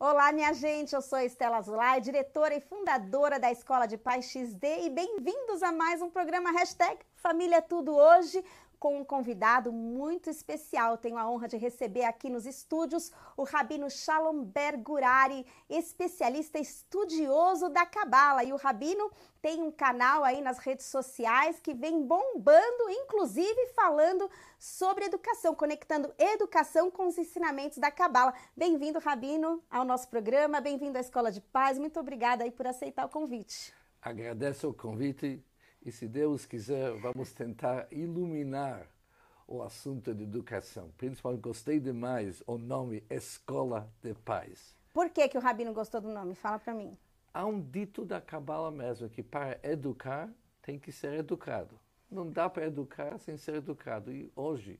Olá, minha gente, eu sou Estela Azulay, diretora e fundadora da Escola de Paz XD e bem-vindos a mais um programa Família Tudo Hoje, com um convidado muito especial. Tenho a honra de receber aqui nos estúdios o Rabino Shalom Ber Gurary, especialista estudioso da Cabala. E o Rabino tem um canal aí nas redes sociais que vem bombando, inclusive falando sobre educação, conectando educação com os ensinamentos da Cabala. Bem-vindo, Rabino, ao nosso programa, bem-vindo à Escola de Paz. Muito obrigada aí por aceitar o convite. Agradeço o convite. E se Deus quiser, vamos tentar iluminar o assunto de educação. Principalmente gostei demais o nome Escola de Paz. Por que o Rabino gostou do nome? Fala para mim. Há um dito da Cabala mesmo, que para educar tem que ser educado. Não dá para educar sem ser educado. E hoje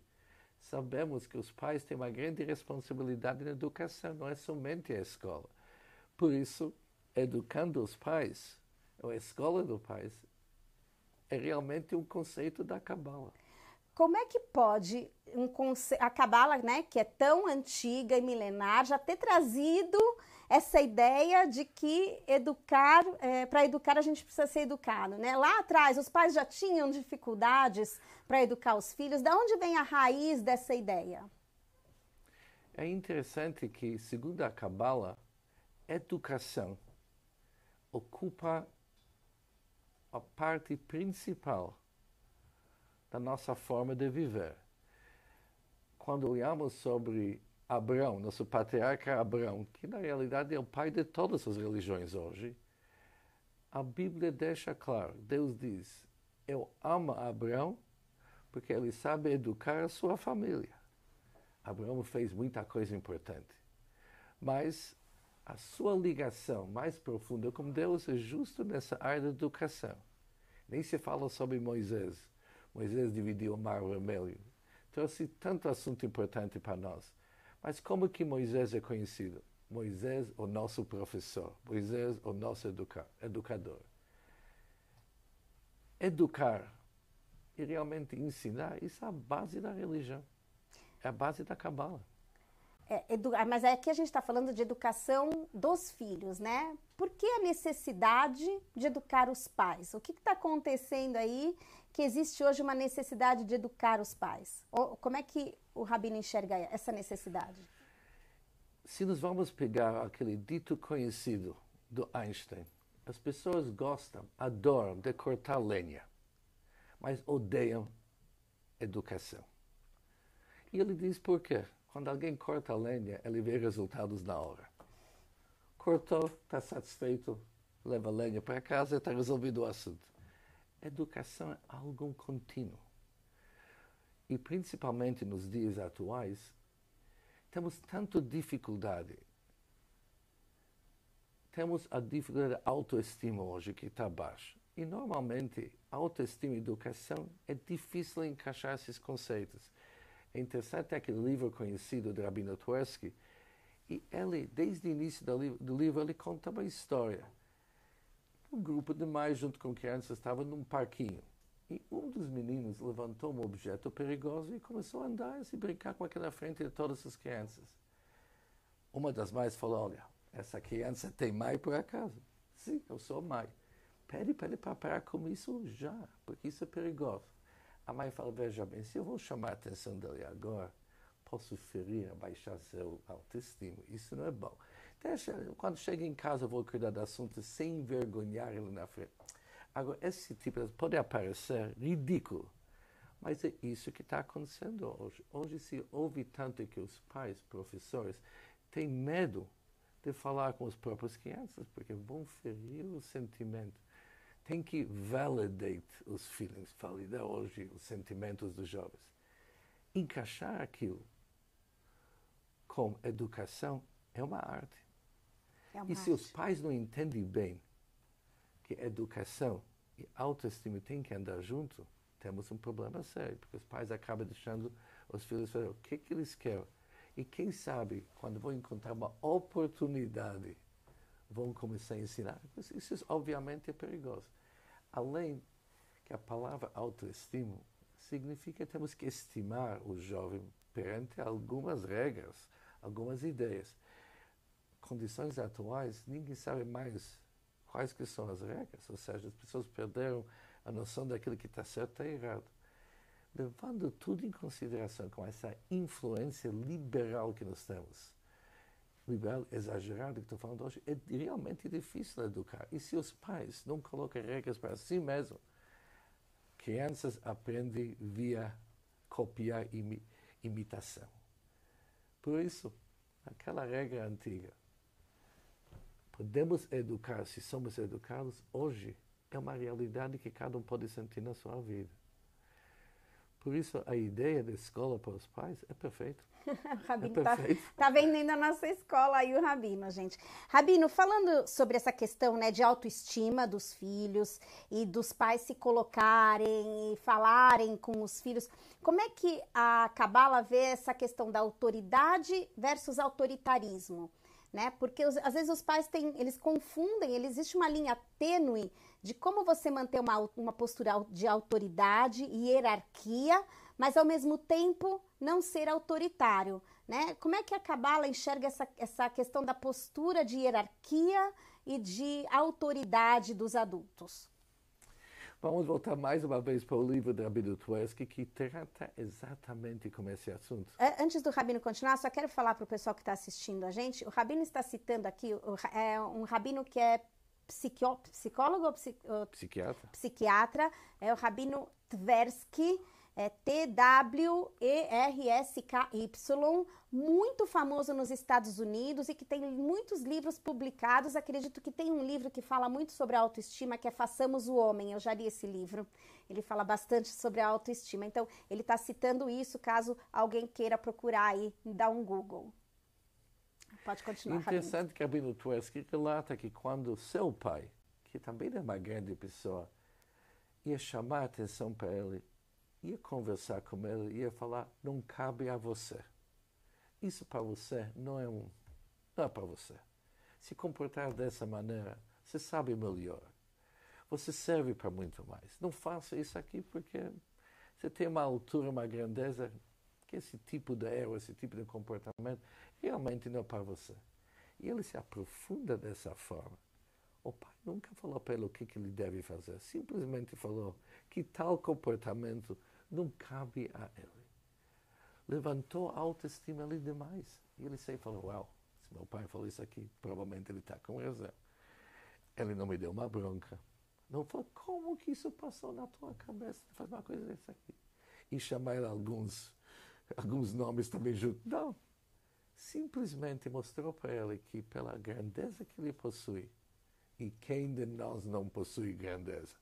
sabemos que os pais têm uma grande responsabilidade na educação, não é somente a escola. Por isso, educando os pais, ou a Escola dos Pais, é realmente um conceito da Cabala. Como é que pode a Cabala, né, que é tão antiga e milenar, já ter trazido essa ideia de que para educar a gente precisa ser educado, né? Lá atrás os pais já tinham dificuldades para educar os filhos. Da onde vem a raiz dessa ideia? É interessante que, segundo a Cabala, educação ocupa a parte principal da nossa forma de viver. Quando olhamos sobre Abraão, nosso patriarca Abraão, que na realidade é o pai de todas as religiões hoje, a Bíblia deixa claro, Deus diz, eu amo Abraão porque ele sabe educar a sua família. Abraão fez muita coisa importante, mas a sua ligação mais profunda com Deus é justo nessa área da educação. Nem se fala sobre Moisés. Moisés dividiu o Mar Vermelho. Trouxe tanto assunto importante para nós. Mas como que Moisés é conhecido? Moisés, o nosso professor. Moisés, o nosso educador. Educar e realmente ensinar, isso é a base da religião. É a base da Cabala. Mas aqui a gente está falando de educação dos filhos, né? Por que a necessidade de educar os pais? O que está acontecendo aí que existe hoje uma necessidade de educar os pais? Como é que o Rabino enxerga essa necessidade? Se nós vamos pegar aquele dito conhecido do Einstein, as pessoas gostam, adoram de cortar lenha, mas odeiam educação. E ele diz por quê? Quando alguém corta a lenha, ele vê resultados na hora. Cortou, está satisfeito, leva a lenha para casa e está resolvido o assunto. Educação é algo contínuo. E principalmente nos dias atuais, temos tanta dificuldade. Temos a dificuldade da autoestima hoje que está baixa. E normalmente, autoestima e educação é difícil encaixar esses conceitos. É interessante aquele livro conhecido de Rabino Twersky, e ele, desde o início do livro, ele conta uma história. Um grupo de mães, junto com crianças, estava num parquinho. E um dos meninos levantou um objeto perigoso e começou a andar e se brincar com aquilo na frente de todas as crianças. Uma das mães falou, olha, essa criança tem mãe por acaso? Sim, eu sou mãe. Pede para ele parar com isso já, porque isso é perigoso. A mãe fala, veja bem, se eu vou chamar a atenção dele agora, posso ferir, abaixar seu autoestima. Isso não é bom. Quando chega em casa, eu vou cuidar do assunto sem envergonhar ele na frente. Agora, esse tipo de pode parecer ridículo, mas é isso que está acontecendo hoje. Hoje se ouve tanto que os pais, professores, têm medo de falar com as próprias crianças, porque vão ferir o sentimento. Tem que validate os feelings, validar hoje os sentimentos dos jovens. Encaixar aquilo com educação é uma arte. Se os pais não entendem bem que educação e autoestima têm que andar junto, temos um problema sério, porque os pais acabam deixando os filhos fazer o que eles querem. E quem sabe, quando vão encontrar uma oportunidade, vão começar a ensinar. Isso obviamente é perigoso. Além que a palavra autoestima significa que temos que estimar o jovem perante algumas regras, algumas ideias. condições atuais, ninguém sabe mais quais que são as regras, ou seja, as pessoas perderam a noção daquilo que está certo e errado. Levando tudo em consideração com essa influência liberal que nós temos, liberal exagerado que estou falando hoje, é realmente difícil educar. E se os pais não colocam regras para si mesmos, crianças aprendem via copiar e imitação. Por isso, aquela regra antiga, podemos educar se somos educados, hoje é uma realidade que cada um pode sentir na sua vida. Por isso, a ideia da escola para os pais é perfeita. O Rabino tá vendendo a nossa escola aí, o Rabino, gente. Rabino, falando sobre essa questão, né, de autoestima dos filhos e dos pais se colocarem e falarem com os filhos, como é que a Cabala vê essa questão da autoridade versus autoritarismo? Né? Porque às vezes os pais eles confundem, existe uma linha tênue de como você manter uma postura de autoridade e hierarquia, mas ao mesmo tempo não ser autoritário, né? Como é que a Cabala enxerga essa questão da postura de hierarquia e de autoridade dos adultos? Vamos voltar mais uma vez para o livro do Rabino Twersky, que trata exatamente como esse assunto. Antes do Rabino continuar, só quero falar para o pessoal que está assistindo a gente, o Rabino está citando aqui, um Rabino que é psicólogo ou Psiquiatra. Psiquiatra, é o Rabino Twersky, T-W-E-R-S-K-Y, muito famoso nos Estados Unidos e que tem muitos livros publicados. Acredito que tem um livro que fala muito sobre a autoestima, que é Façamos o Homem. Eu já li esse livro. Ele fala bastante sobre a autoestima. Então, ele está citando isso, caso alguém queira procurar aí, dar um Google. Pode continuar, Interessante que Rabino Twersky relata que quando seu pai, que também é uma grande pessoa, ia chamar a atenção para ele, ia conversar com ele, ia falar, não cabe a você. Isso para você não é para você. Se comportar dessa maneira, você sabe melhor. Você serve para muito mais. Não faça isso aqui porque você tem uma altura, uma grandeza, que esse tipo de erro, esse tipo de comportamento, realmente não é para você. E ele se aprofunda dessa forma. O pai nunca falou para ele o que ele deve fazer. Simplesmente falou que tal comportamento não cabe a ele. Levantou a autoestima ali demais. E ele sempre falou, uau, se meu pai falou isso aqui, provavelmente ele está com razão. Ele não me deu uma bronca. Não falou, como que isso passou na tua cabeça de fazer uma coisa dessa aqui? E chamar alguns nomes também junto. Não. Simplesmente mostrou para ele que pela grandeza que ele possui, e quem de nós não possui grandeza?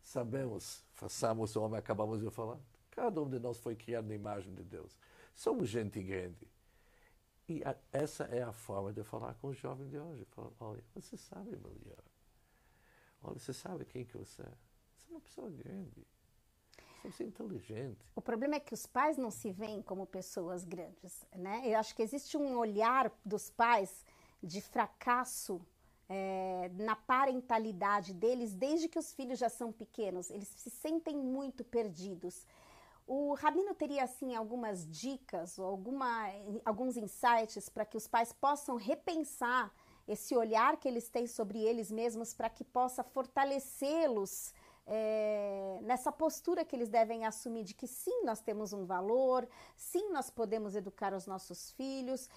Sabemos, façamos o homem, acabamos de falar. Cada um de nós foi criado na imagem de Deus. Somos gente grande. E essa é a forma de falar com o jovem de hoje. Falar, olha, você sabe melhor. Olha, você sabe quem que você é. Você é uma pessoa grande. Você é inteligente. O problema é que os pais não se veem como pessoas grandes, né? Eu acho que existe um olhar dos pais de fracasso na parentalidade deles, desde que os filhos já são pequenos. Eles se sentem muito perdidos. O Rabino teria, assim, algumas dicas ou alguns insights para que os pais possam repensar esse olhar que eles têm sobre eles mesmos, para que possa fortalecê-los nessa postura que eles devem assumir de que sim, nós temos um valor, sim, nós podemos educar os nossos filhos.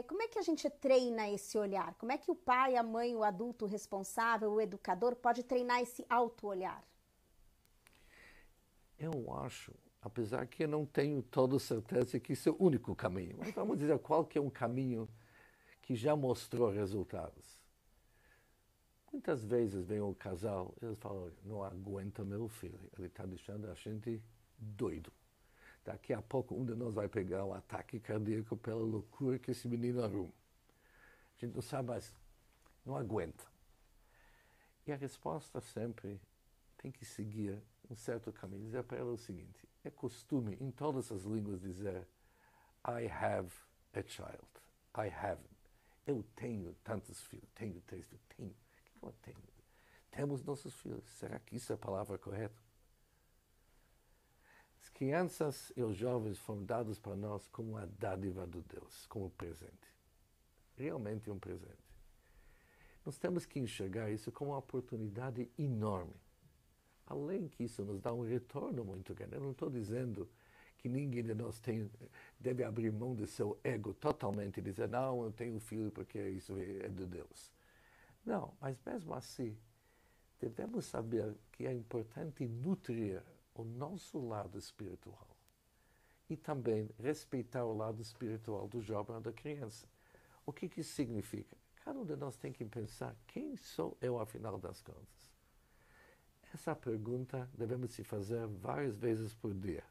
Como é que a gente treina esse olhar? Como é que o pai, a mãe, o adulto responsável, o educador pode treinar esse auto-olhar? Eu acho, apesar que eu não tenho toda certeza que isso é o único caminho, mas vamos dizer qual que é um caminho que já mostrou resultados. Muitas vezes vem um casal, eles falam, não aguenta meu filho, ele está deixando a gente doido. Daqui a pouco um de nós vai pegar um ataque cardíaco pela loucura que esse menino arruma. A gente não sabe mais, não aguenta. E a resposta sempre tem que seguir um certo caminho. Dizer para ela o seguinte, é costume em todas as línguas dizer I have a child, I haven't. Eu tenho tantos filhos, tenho 3 filhos, tenho. O que eu tenho? Temos nossos filhos. Será que isso é a palavra correta? As crianças e os jovens foram dados para nós como uma dádiva de Deus, como presente. realmente um presente. Nós temos que enxergar isso como uma oportunidade enorme. Além que isso nos dá um retorno muito grande. Eu não estou dizendo que ninguém de nós deve abrir mão do seu ego totalmente e dizer, não, eu tenho filho porque isso é de Deus. Não, mas mesmo assim, devemos saber que é importante nutrir o nosso lado espiritual e também respeitar o lado espiritual do jovem ou da criança. O que isso significa? Cada um de nós tem que pensar, quem sou eu afinal das contas? Essa pergunta devemos se fazer várias vezes por dia.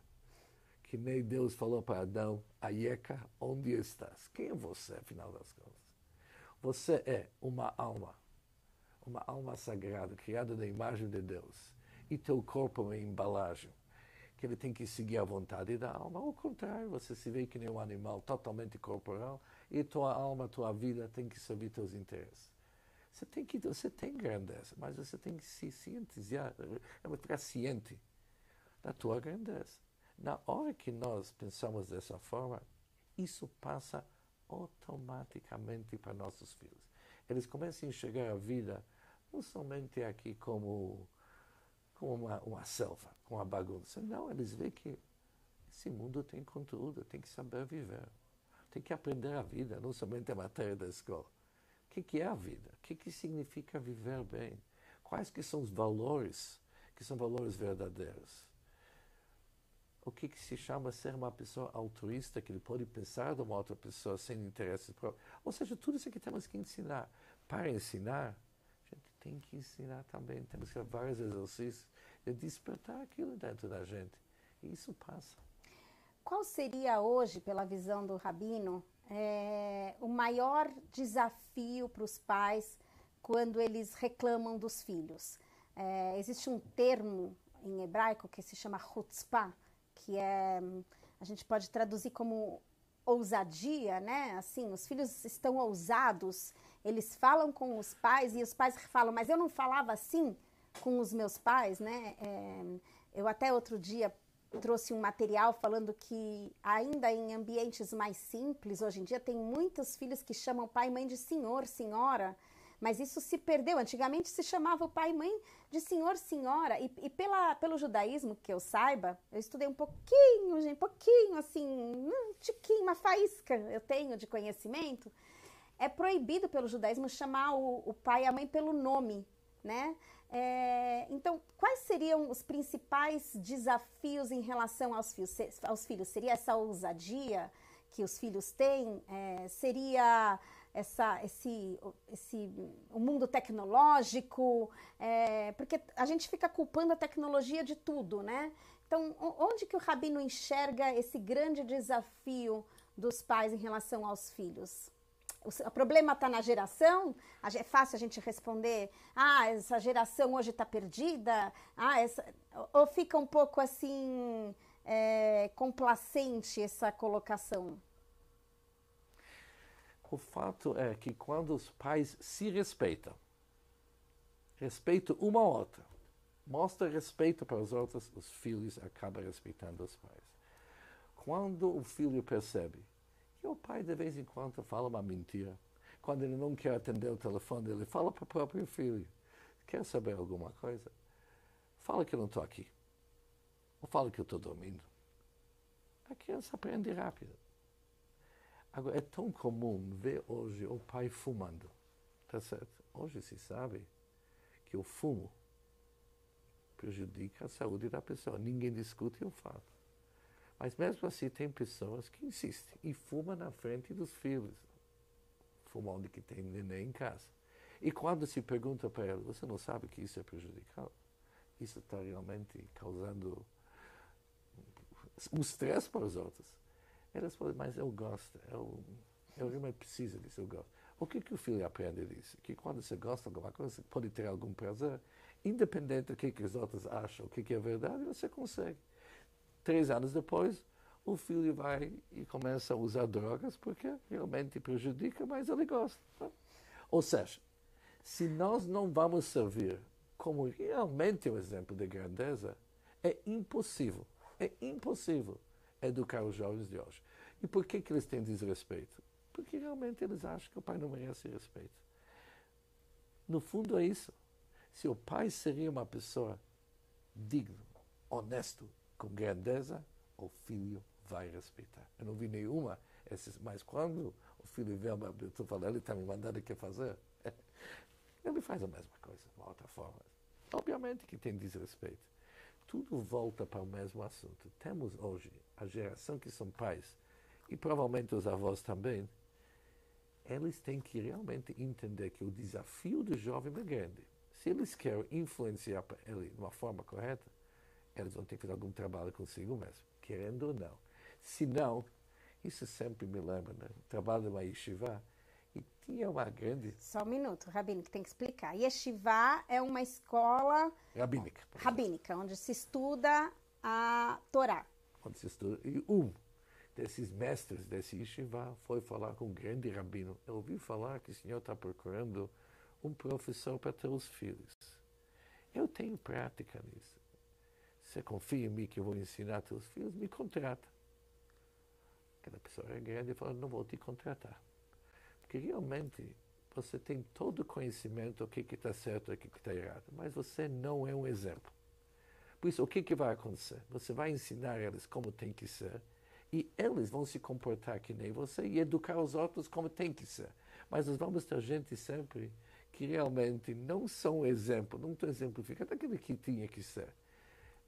Que nem Deus falou para Adão, Aieca, onde estás? Quem é você afinal das contas? Você é uma alma sagrada, criada na imagem de Deus. E teu corpo é uma embalagem, que ele tem que seguir a vontade da alma. Ao contrário, você se vê que nem um animal totalmente corporal e tua alma, tua vida tem que servir teus interesses. Você tem grandeza, mas você tem que se cientizar, ficar ciente da tua grandeza. Na hora que nós pensamos dessa forma, isso passa automaticamente para nossos filhos. Eles começam a enxergar a vida não somente aqui como uma selva, como uma bagunça. Não, eles veem que esse mundo tem conteúdo, tem que saber viver. Tem que aprender a vida, não somente a matéria da escola. O que é a vida? O que significa viver bem? Quais que são os valores, que são valores verdadeiros? O que se chama ser uma pessoa altruísta, que ele pode pensar de uma outra pessoa sem interesses próprios? Ou seja, tudo isso que temos que ensinar. Para ensinar, a gente tem que ensinar também. Temos que fazer vários exercícios de despertar aquilo dentro da gente. E isso passa. Qual seria hoje, pela visão do Rabino, o maior desafio para os pais quando eles reclamam dos filhos? Existe um termo em hebraico que se chama chutzpah, que a gente pode traduzir como ousadia, né? Assim, os filhos estão ousados, eles falam com os pais e os pais falam, mas eu não falava assim com os meus pais, né? Eu até outro dia trouxe um material falando que ainda em ambientes mais simples, hoje em dia tem muitos filhos que chamam pai e mãe de senhor, senhora, mas isso se perdeu. Antigamente se chamava o pai e mãe de senhor, senhora, e pelo judaísmo, que eu saiba, eu estudei um pouquinho, gente, pouquinho, assim, um tiquinho, uma faísca eu tenho de conhecimento, é proibido pelo judaísmo chamar o pai e a mãe pelo nome, né? Então, quais seriam os principais desafios em relação aos filhos? Seria essa ousadia que os filhos têm? Seria o mundo tecnológico? Porque a gente fica culpando a tecnologia de tudo, né? Então, onde que o Rabino enxerga esse grande desafio dos pais em relação aos filhos? O problema está na geração? É fácil a gente responder, essa geração hoje está perdida? Ou fica um pouco assim, complacente essa colocação? O fato é que quando os pais se respeitam uma ou outra, mostra respeito para os outros, os filhos acabam respeitando os pais. Quando o filho percebe que o pai de vez em quando fala uma mentira, quando ele não quer atender o telefone, ele fala para o próprio filho, quer saber alguma coisa? Fala que eu não estou aqui. Ou fala que eu estou dormindo. A criança aprende rápido. Agora, é tão comum ver hoje o pai fumando. Tá certo? Hoje se sabe que o fumo prejudica a saúde da pessoa. Ninguém discute o fato. Mas mesmo assim tem pessoas que insistem e fumam na frente dos filhos. Fumam onde que tem neném em casa. E quando se pergunta para ela, você não sabe que isso é prejudicial? Isso está realmente causando um estresse para os outros. Elas falam, mas eu gosto, eu realmente preciso disso, eu gosto. O que o filho aprende disso? Que quando você gosta de alguma coisa, você pode ter algum prazer, independente do que os outros acham, o que é verdade, você consegue. 3 anos depois, o filho vai e começa a usar drogas porque realmente prejudica, mas ele gosta. Ou seja, se nós não vamos servir como realmente um exemplo de grandeza, é impossível educar os jovens de hoje. E por que eles têm desrespeito? porque realmente eles acham que o pai não merece respeito. No fundo é isso. Se o pai seria uma pessoa digna, honesto, com grandeza, o filho vai respeitar. Eu não vi nenhuma, mas quando o filho vê uma pessoa falando, ele está me mandando o que fazer, ele faz a mesma coisa, de uma outra forma. Obviamente que tem desrespeito. Tudo volta para o mesmo assunto. Temos hoje a geração que são pais, e provavelmente os avós também, eles têm que realmente entender que o desafio do jovem é grande. Se eles querem influenciar ele de uma forma correta, eles vão ter que fazer algum trabalho consigo mesmo, querendo ou não. Se não, isso sempre me lembra, né? Trabalho de uma yeshiva, e tinha uma grande... Só um minuto, Rabino, que tem que explicar. Yeshiva é uma escola rabínica, onde se estuda a Torá. Onde se estuda, e desses mestres desse yeshiva foi falar com um grande rabino. Eu ouvi falar que o senhor está procurando um professor para ter os filhos. Eu tenho prática nisso. Você confia em mim que eu vou ensinar teus filhos? Me contrata. Aquela pessoa é grande e falou, não vou te contratar. Porque realmente você tem todo o conhecimento do que está certo e o que está errado, mas você não é um exemplo. Por isso, o que vai acontecer? Você vai ensinar eles como tem que ser, e eles vão se comportar que nem você e educar os outros como tem que ser. Mas nós vamos ter gente sempre que realmente não são exemplo, não estão exemplificando aquilo que tinha que ser.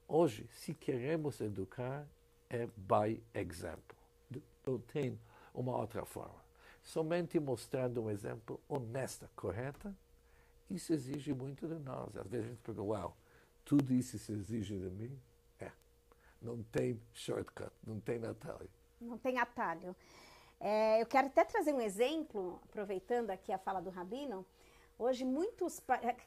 Hoje, se queremos educar, é by example. Não tem uma outra forma. Somente mostrando um exemplo honesto, correto, isso exige muito de nós. Às vezes a gente pergunta, uau, tudo isso se exige de mim? Não tem shortcut, não tem atalho. Não tem atalho. Eu quero até trazer um exemplo, aproveitando aqui a fala do Rabino. Hoje,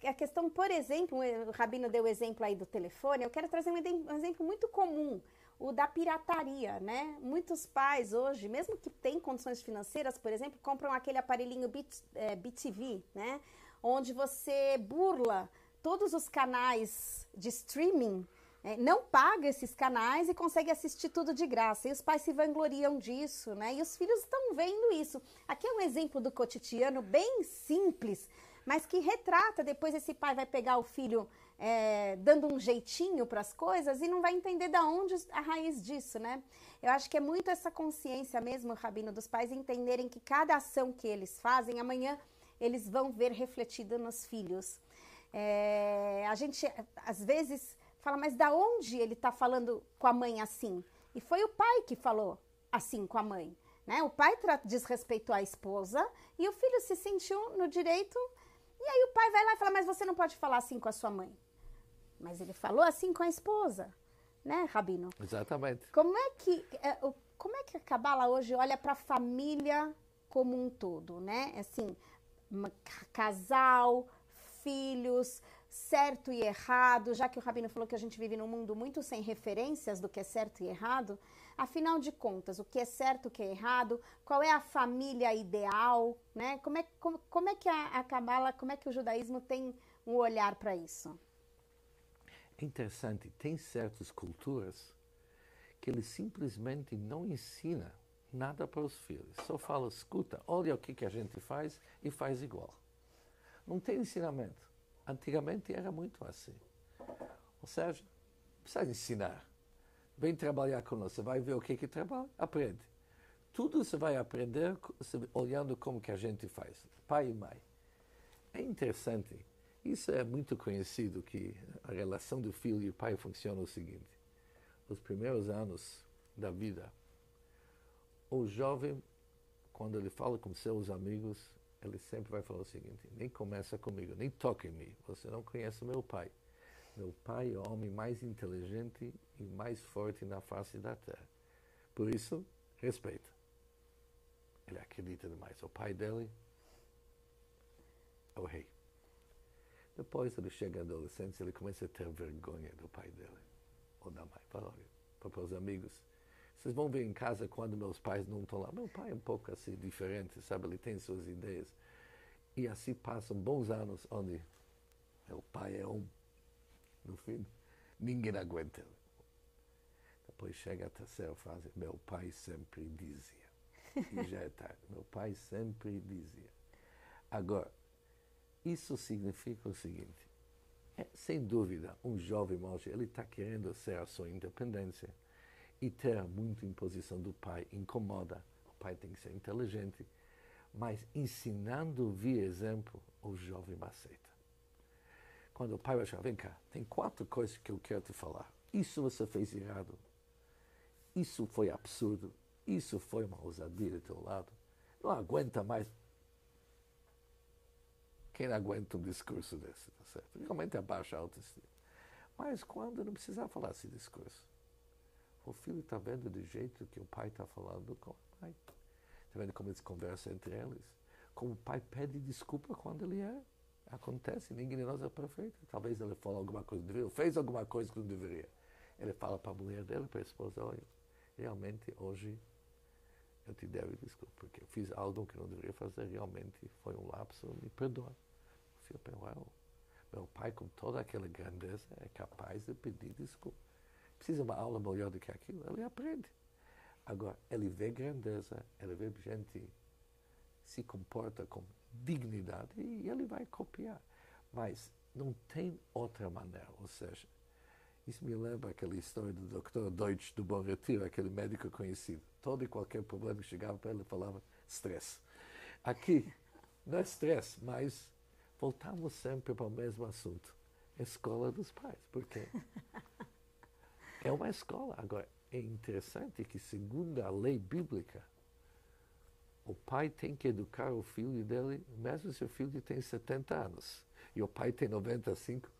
a questão, por exemplo, o Rabino deu o exemplo aí do telefone, eu quero trazer um exemplo muito comum, o da pirataria, né? Muitos pais hoje, mesmo que têm condições financeiras, por exemplo, compram aquele aparelhinho BTV, né? Onde você burla todos os canais de streaming, não paga esses canais e consegue assistir tudo de graça. E os pais se vangloriam disso, né? E os filhos estão vendo isso. Aqui é um exemplo do cotidiano bem simples, mas que retrata, depois esse pai vai pegar o filho dando um jeitinho para as coisas e não vai entender de onde a raiz disso, né? Eu acho que é muito essa consciência mesmo, Rabino, dos pais entenderem que cada ação que eles fazem, amanhã eles vão ver refletida nos filhos. A gente, às vezes, fala, mas da onde ele está falando com a mãe assim? E foi o pai que falou assim com a mãe, né? O pai desrespeitou a esposa e o filho se sentiu no direito. E aí o pai vai lá e fala, mas você não pode falar assim com a sua mãe. Mas ele falou assim com a esposa, né, Rabino? Exatamente. Como é que a Cabala hoje olha para a família como um todo, né? Assim, casal, filhos, certo e errado, já que o Rabino falou que a gente vive num mundo muito sem referências do que é certo e errado, afinal de contas, o que é certo, o que é errado, qual é a família ideal, né? Como é que a Cabala, como é que o judaísmo tem um olhar para isso? É interessante, tem certas culturas que eles simplesmente não ensinam nada para os filhos. Só fala, escuta, olha o que a gente faz e faz igual. Não tem ensinamento. Antigamente era muito assim. Ou seja, precisa ensinar. Vem trabalhar conosco, você vai ver o que trabalha, aprende. Tudo você vai aprender olhando como que a gente faz, pai e mãe. É interessante, isso é muito conhecido, que a relação do filho e pai funciona o seguinte. Os primeiros anos da vida, o jovem, quando ele fala com seus amigos, ele sempre vai falar o seguinte, nem começa comigo, nem toca em mim, você não conhece meu pai. Meu pai é o homem mais inteligente e mais forte na face da terra. Por isso, respeita. Ele acredita demais. O pai dele é o rei. Depois ele chega à adolescência, ele começa a ter vergonha do pai dele, ou da mãe. Fala, olha, para os amigos, vocês vão ver em casa quando meus pais não estão lá. Meu pai é um pouco assim diferente, sabe? Ele tem suas ideias. E assim passam bons anos onde meu pai é um. No fim, ninguém aguenta ele. Depois chega a terceira fase, meu pai sempre dizia. e já é tarde. Meu pai sempre dizia. Agora, isso significa o seguinte, sem dúvida, um jovem hoje, ele está querendo ser a sua independência e ter muita imposição do pai incomoda. O pai tem que ser inteligente, mas ensinando via exemplo, o jovem aceita. Quando o pai vai chegar, vem cá, tem 4 coisas que eu quero te falar. Isso você fez errado. Isso foi absurdo. Isso foi uma ousadia do teu lado. Não aguenta mais. Quem não aguenta um discurso desse, tá certo? Realmente abaixa a autoestima. Mas quando não precisa falar esse discurso? O filho está vendo do jeito que o pai está falando com o pai. Está vendo como eles conversam entre eles? Como o pai pede desculpa quando ele erra. Acontece, ninguém de nós é perfeito. Talvez ele fale alguma coisa que não deveria, fez alguma coisa que não deveria. Ele fala para a mulher dele, para a esposa, olha, realmente hoje eu te devo desculpa, porque eu fiz algo que não deveria fazer, realmente foi um lapso, me perdoa. O filho pensa, meu pai com toda aquela grandeza é capaz de pedir desculpa. Precisa de uma aula melhor do que aquilo, ele aprende. Agora, ele vê grandeza, ele vê gente se comporta com dignidade e ele vai copiar. Mas não tem outra maneira, ou seja, isso me lembra aquela história do Dr. Deutsch do Bom Retiro, aquele médico conhecido. Todo e qualquer problema que chegava para ele falava stress. Aqui, não é stress, mas voltamos sempre para o mesmo assunto. Escola dos pais. Por quê? É uma escola. Agora, é interessante que, segundo a lei bíblica, o pai tem que educar o filho dele, mesmo se o filho tem 70 anos. E o pai tem 95,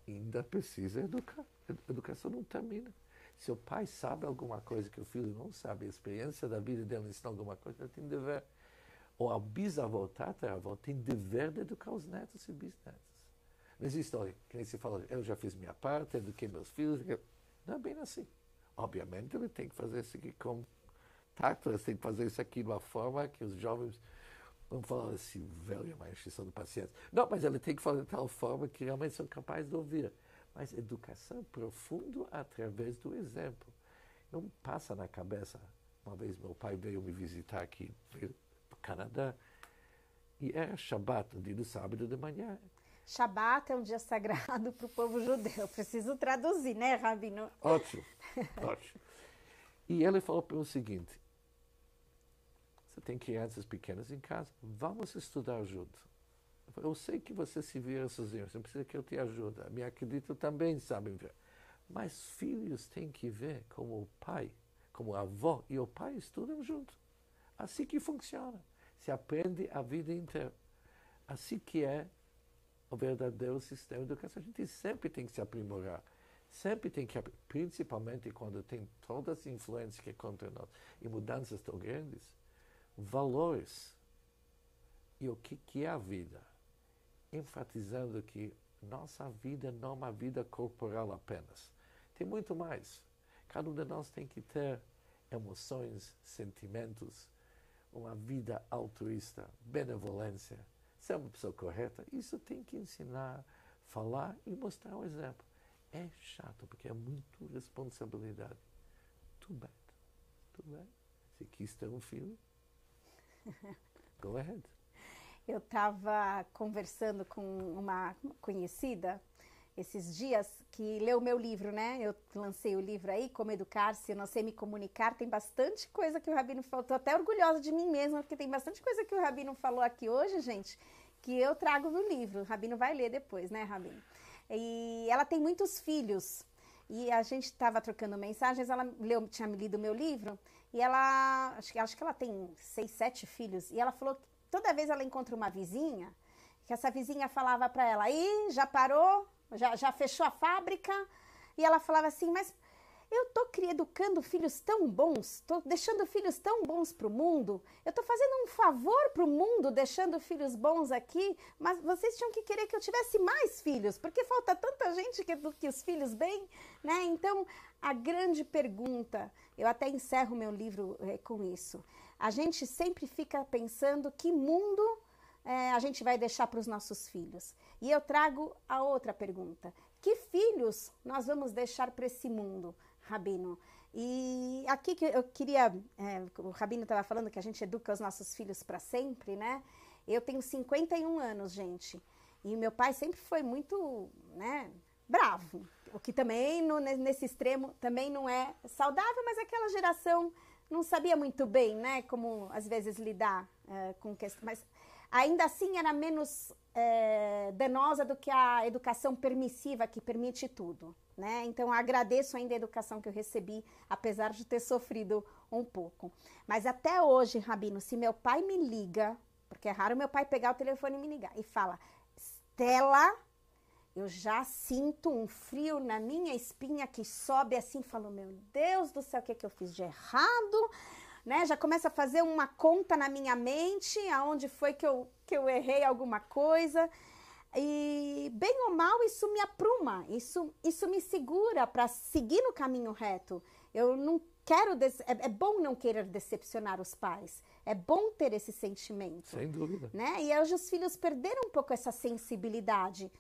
ainda precisa educar. A educação não termina. Se o pai sabe alguma coisa que o filho não sabe, a experiência da vida dele ensina alguma coisa, ele tem dever. Ou a bisavó, tataravó, tem dever de educar os netos e bisnetos. Não existe, olha, que nem se fala, eu já fiz minha parte, eduquei meus filhos. Não é bem assim. Obviamente ele tem que fazer isso aqui com tato, ele tem que fazer isso aqui de uma forma que os jovens vão falar assim, velho, é uma exceção de paciência. Não, mas ele tem que fazer de tal forma que realmente são capazes de ouvir. Mas educação profunda através do exemplo. Não passa na cabeça. Uma vez meu pai veio me visitar aqui no Canadá e era Shabat, no dia do sábado de manhã. Shabat é um dia sagrado para o povo judeu. Preciso traduzir, né, Rabino? Ótimo, ótimo. E ele falou para mim o seguinte, você tem crianças pequenas em casa, vamos estudar junto. Eu sei que você se vira sozinho, você não precisa que eu te ajude. Me acredito também sabem ver. Mas filhos têm que ver como o pai, como a avó e o pai estudam junto. Assim que funciona. Se aprende a vida inteira. Assim que é o verdadeiro sistema de educação. A gente sempre tem que se aprimorar. Sempre tem que, principalmente quando tem todas as influências que é contra nós e mudanças tão grandes, valores e o que é a vida. Enfatizando que nossa vida não é uma vida corporal apenas. Tem muito mais. Cada um de nós tem que ter emoções, sentimentos, uma vida altruísta, benevolência, ser uma pessoa correta. Isso tem que ensinar, falar e mostrar o exemplo. É chato, porque é muito responsabilidade. Too bad. Too bad. Se quis ter um filho, go ahead. Eu estava conversando com uma conhecida esses dias que leu meu livro, né? Eu lancei o livro aí, Como Educar-se, Eu Não Sei Me Comunicar. Tem bastante coisa que o Rabino falou. Estou até orgulhosa de mim mesma, porque tem bastante coisa que o Rabino falou aqui hoje, gente, que eu trago no livro. O Rabino vai ler depois, né, Rabino? E ela tem muitos filhos. E a gente estava trocando mensagens, ela tinha lido o meu livro, e ela, acho que ela tem 6, 7 filhos, e ela falou que toda vez ela encontra uma vizinha, que essa vizinha falava para ela, ih, já parou? Já fechou a fábrica? E ela falava assim, mas eu tô educando filhos tão bons, tô deixando filhos tão bons para o mundo, eu tô fazendo um favor para o mundo deixando filhos bons aqui, mas vocês tinham que querer que eu tivesse mais filhos, porque falta tanta gente que os filhos bem, né? Então, a grande pergunta, eu até encerro meu livro com isso, a gente sempre fica pensando que mundo a gente vai deixar para os nossos filhos. E eu trago a outra pergunta. Que filhos nós vamos deixar para esse mundo, Rabino? E aqui que eu queria, o Rabino estava falando que a gente educa os nossos filhos para sempre, né? Eu tenho 51 anos, gente, e meu pai sempre foi muito, né, bravo, o que também, nesse extremo, também não é saudável, mas aquela geração não sabia muito bem, né, como às vezes lidar com questões, mas ainda assim era menos danosa do que a educação permissiva que permite tudo, né? Então eu agradeço ainda a educação que eu recebi, apesar de ter sofrido um pouco. Mas até hoje, Rabino, se meu pai me liga, porque é raro meu pai pegar o telefone e me ligar, e fala, Stella, eu já sinto um frio na minha espinha que sobe assim, falo, meu Deus do céu, o que eu fiz de errado? Né? Já começa a fazer uma conta na minha mente, aonde foi que eu errei alguma coisa. E bem ou mal, isso me apruma, isso me segura para seguir no caminho reto. Eu não quero, é bom não querer decepcionar os pais, é bom ter esse sentimento. Sem dúvida. Né? E hoje os filhos perderam um pouco essa sensibilidade.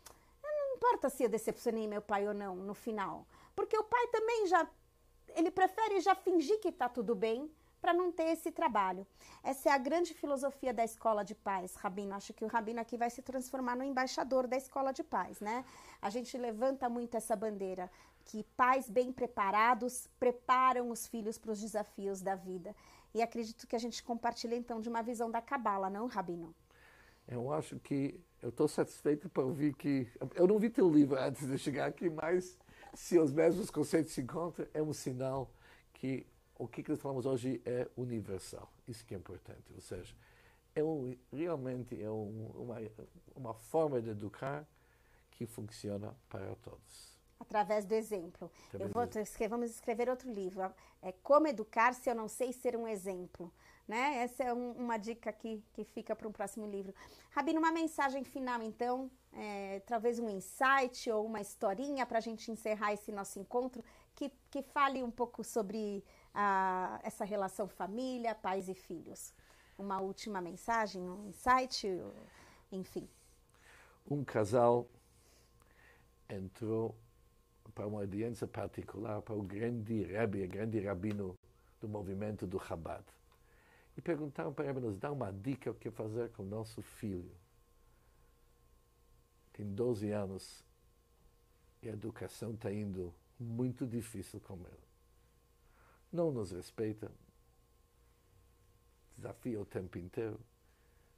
Não importa se eu decepcionei meu pai ou não, no final. Porque o pai também ele prefere já fingir que está tudo bem, para não ter esse trabalho. Essa é a grande filosofia da Escola de Paz, Rabino. Acho que o Rabino aqui vai se transformar no embaixador da Escola de Paz, né? A gente levanta muito essa bandeira, que pais bem preparados preparam os filhos para os desafios da vida. E acredito que a gente compartilha, então, de uma visão da Cabala, não, Rabino? Eu acho que eu estou satisfeito para ouvir que... Eu não vi teu livro antes de chegar aqui, mas se os mesmos conceitos se encontram, é um sinal que o que nós falamos hoje é universal. Isso que é importante. Ou seja, realmente é uma forma de educar que funciona para todos. Através do exemplo. Vamos escrever outro livro. É Como Educar se eu não sei ser um exemplo. Né? Essa é uma dica que fica para um próximo livro. Rabino, uma mensagem final, então, talvez um insight ou uma historinha para a gente encerrar esse nosso encontro, que fale um pouco sobre essa relação família, pais e filhos. Uma última mensagem, um insight, enfim. Um casal entrou para uma audiência particular para o grande rabino do movimento do Chabad. E perguntaram para ele, nos dá uma dica o que fazer com o nosso filho. Tem 12 anos e a educação está indo muito difícil com ele. Não nos respeita, desafia o tempo inteiro,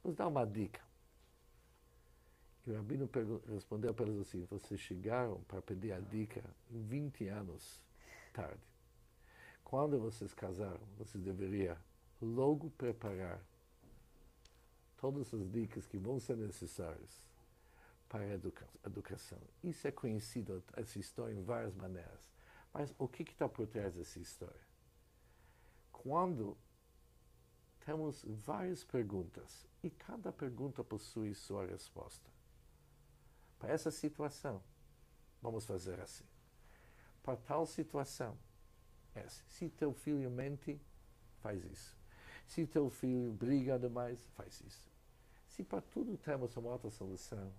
nos dá uma dica. E o rabino respondeu para eles assim, vocês chegaram para pedir a dica 20 anos tarde. Quando vocês casaram, vocês deveriam logo preparar todas as dicas que vão ser necessárias para a educação. Isso é conhecido, essa história, em várias maneiras. Mas o que está por trás dessa história? Quando temos várias perguntas e cada pergunta possui sua resposta. Para essa situação, vamos fazer assim. Para tal situação, se teu filho mente, faz isso. Se teu filho briga demais, faz isso. Se para tudo temos uma outra solução,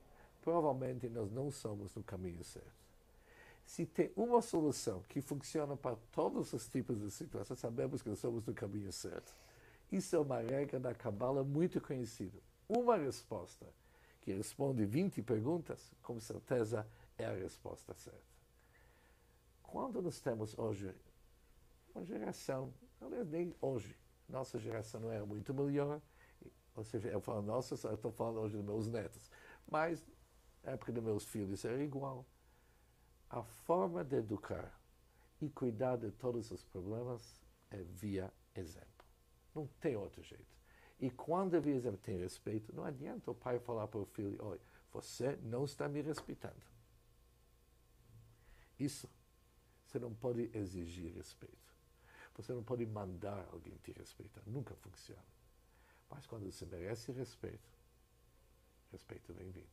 provavelmente nós não somos no caminho certo. Se tem uma solução que funciona para todos os tipos de situações, sabemos que nós somos no caminho certo. Isso é uma regra da Cabala muito conhecida. Uma resposta que responde 20 perguntas, com certeza é a resposta certa. Quando nós temos hoje uma geração, aliás, nem hoje, nossa geração não era muito melhor, ou seja, eu falo nossa, eu estou falando hoje dos meus netos, mas na época dos meus filhos era igual. A forma de educar e cuidar de todos os problemas é via exemplo. Não tem outro jeito. E quando via exemplo tem respeito, não adianta o pai falar para o filho, olha, você não está me respeitando. Isso, você não pode exigir respeito. Você não pode mandar alguém te respeitar. Nunca funciona. Mas quando você merece respeito, respeito bem-vindo.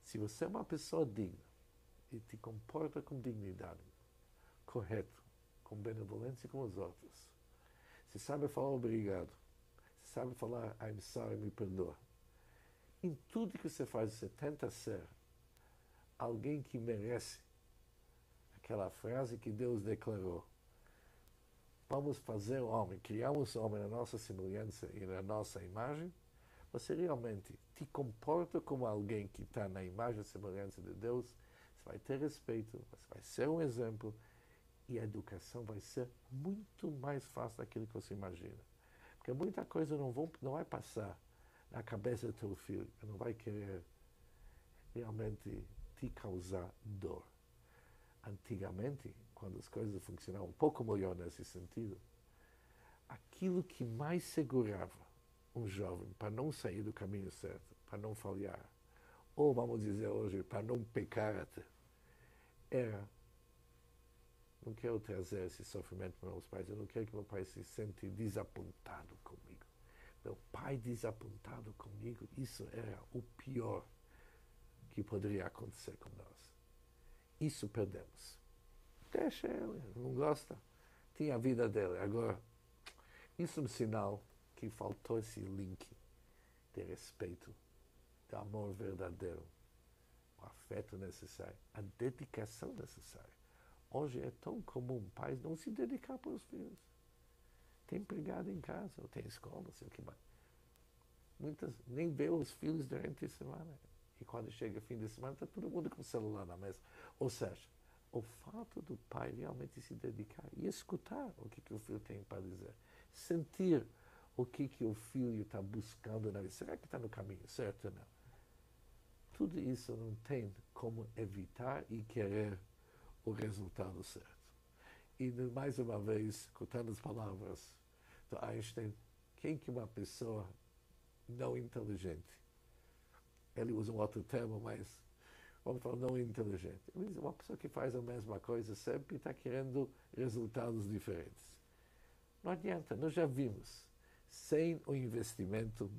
Se você é uma pessoa digna e te comporta com dignidade, correto, com benevolência com os outros, você sabe falar obrigado, você sabe falar I'm sorry, me perdoa. Em tudo que você faz, você tenta ser alguém que merece aquela frase que Deus declarou. vamos fazer o homem, criamos o homem na nossa semelhança e na nossa imagem, você realmente te comporta como alguém que está na imagem e semelhança de Deus, você vai ter respeito, você vai ser um exemplo, e a educação vai ser muito mais fácil daquilo que você imagina. Porque muita coisa não vai passar na cabeça do teu filho, não vai querer realmente te causar dor. Antigamente, quando as coisas funcionavam um pouco melhor nesse sentido, aquilo que mais segurava um jovem para não sair do caminho certo, para não falhar, ou vamos dizer hoje, para não pecar até, era: não quero trazer esse sofrimento para meus pais, eu não quero que meu pai se sente desapontado comigo. Meu pai desapontado comigo, isso era o pior que poderia acontecer com nós. Isso perdemos. Deixa ele, não gosta. Tinha a vida dele. Agora, isso é um sinal que faltou esse link de respeito, de amor verdadeiro, o afeto necessário, a dedicação necessária. Hoje é tão comum pais não se dedicar para os filhos. Tem empregado em casa, ou tem escola, não sei o que mais. Muitas nem vê os filhos durante a semana. E quando chega o fim de semana, está todo mundo com o celular na mesa. Ou seja, o fato do pai realmente se dedicar e escutar o que o filho tem para dizer. Sentir o que o filho está buscando na vida. Será que está no caminho certo ou não? Tudo isso não tem como evitar e querer o resultado certo. E, mais uma vez, escutando as palavras do Einstein, quem que uma pessoa não inteligente? Ele usa um outro termo, mas vamos falar não inteligente. Ele diz uma pessoa que faz a mesma coisa sempre está querendo resultados diferentes. Não adianta, nós já vimos. Sem o investimento,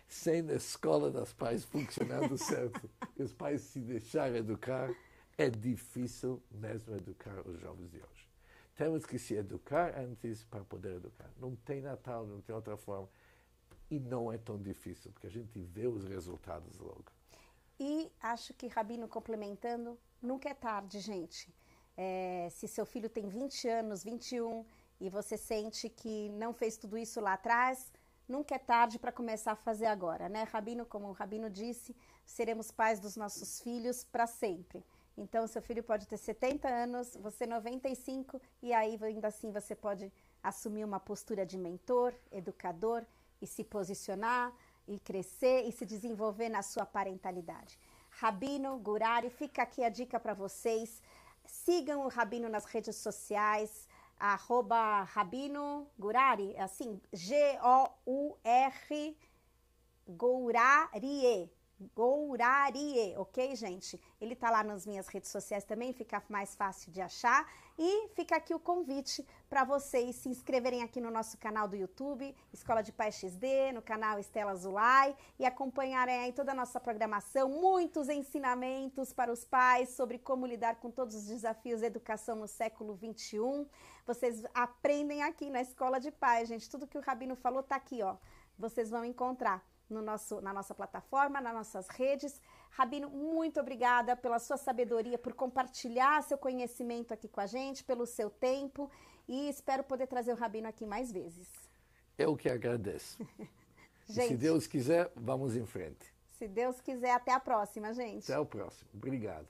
sem a escola das pais funcionando certo, e os pais se deixarem educar, é difícil mesmo educar os jovens de hoje. Temos que se educar antes para poder educar. Não tem Natal, não tem outra forma. E não é tão difícil, porque a gente vê os resultados logo. E acho que, Rabino, complementando, nunca é tarde, gente. Se seu filho tem 20 anos, 21, e você sente que não fez tudo isso lá atrás, nunca é tarde para começar a fazer agora, né, Rabino? Como o Rabino disse, seremos pais dos nossos filhos para sempre. Então, seu filho pode ter 70 anos, você 95, e aí ainda assim você pode assumir uma postura de mentor, educador, e se posicionar, e crescer, e se desenvolver na sua parentalidade. Rabino Gurary, fica aqui a dica para vocês. Sigam o Rabino nas redes sociais, @Rabino Gurary, assim, G-O-U-R Gourarie. Gourarie, ok, gente? Ele tá lá nas minhas redes sociais também, fica mais fácil de achar. E fica aqui o convite para vocês se inscreverem aqui no nosso canal do YouTube, Escola de Pais XD, no canal Estela Zulay, e acompanharem aí toda a nossa programação, muitos ensinamentos para os pais sobre como lidar com todos os desafios da educação no século XXI. Vocês aprendem aqui na Escola de Pais, gente. Tudo que o Rabino falou tá aqui, ó. Vocês vão encontrar na nossa plataforma, nas nossas redes. Rabino, muito obrigada pela sua sabedoria, por compartilhar seu conhecimento aqui com a gente, pelo seu tempo, e espero poder trazer o Rabino aqui mais vezes. Eu que agradeço. Gente, se Deus quiser, vamos em frente. Se Deus quiser, até a próxima, gente. Até o próximo. Obrigado.